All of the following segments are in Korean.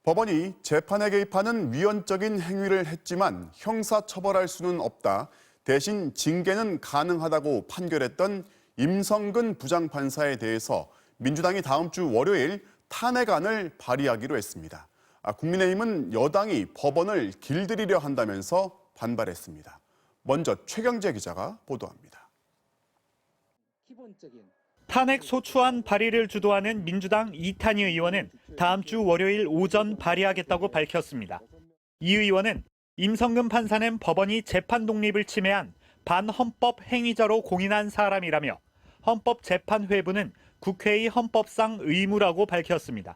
법원이 재판에 개입하는 위헌적인 행위를 했지만 형사 처벌할 수는 없다. 대신 징계는 가능하다고 판결했던 임성근 부장판사에 대해서 민주당이 다음 주 월요일 탄핵안을 발의하기로 했습니다. 국민의힘은 여당이 법원을 길들이려 한다면서 반발했습니다. 먼저 최경재 기자가 보도합니다. 탄핵 소추안 발의를 주도하는 민주당 이탄희 의원은 다음 주 월요일 오전 발의하겠다고 밝혔습니다. 이 의원은 임성근 판사는 법원이 재판 독립을 침해한 반헌법 행위자로 공인한 사람이라며 헌법재판회부는 국회의 헌법상 의무라고 밝혔습니다.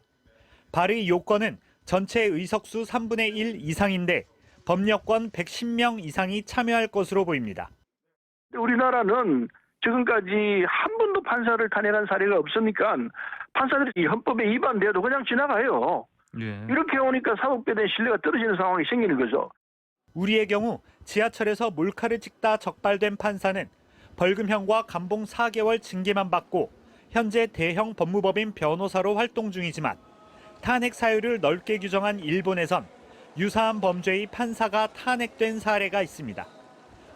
발의 요건은 전체 의석수 3분의 1 이상인데 법력권 110명 이상이 참여할 것으로 보입니다. 우리나라는 지금까지 한 번도 판사를 탄핵한 사례가 없으니까 판사들이 헌법에 위반돼도 그냥 지나가요. 이렇게 오니까 사법부에 신뢰가 떨어지는 상황이 생기는 거죠. 우리의 경우 지하철에서 몰카를 찍다 적발된 판사는 벌금형과 감봉 4개월 징계만 받고 현재 대형 법무법인 변호사로 활동 중이지만 탄핵 사유를 넓게 규정한 일본에선 유사한 범죄의 판사가 탄핵된 사례가 있습니다.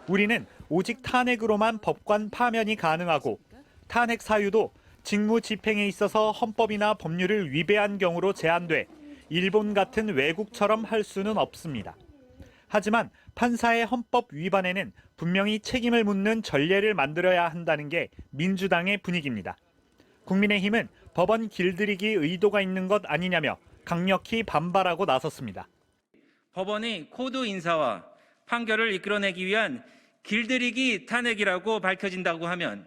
우리는 오직 탄핵으로만 법관 파면이 가능하고 탄핵 사유도 직무 집행에 있어서 헌법이나 법률을 위배한 경우로 제한돼 일본 같은 외국처럼 할 수는 없습니다. 하지만 판사의 헌법 위반에는 분명히 책임을 묻는 전례를 만들어야 한다는 게 민주당의 분위기입니다. 국민의힘은 법원 길들이기 의도가 있는 것 아니냐며 강력히 반발하고 나섰습니다. 법원의 코드 인사와 판결을 이끌어내기 위한 길들이기 탄핵이라고 밝혀진다고 하면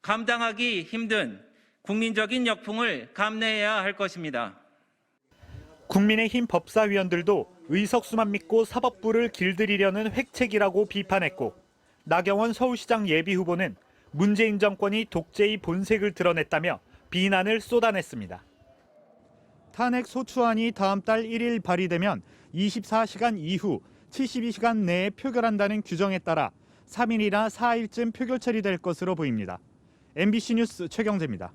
감당하기 힘든 국민적인 역풍을 감내해야 할 것입니다. 국민의힘 법사위원들도 의석수만 믿고 사법부를 길들이려는 획책이라고 비판했고 나경원 서울시장 예비후보는 문재인 정권이 독재의 본색을 드러냈다며 비난을 쏟아냈습니다. 탄핵 소추안이 다음 달 1일 발의되면 24시간 이후 72시간 내에 표결한다는 규정에 따라 3일이나 4일쯤 표결 처리될 것으로 보입니다. MBC 뉴스 최경재입니다.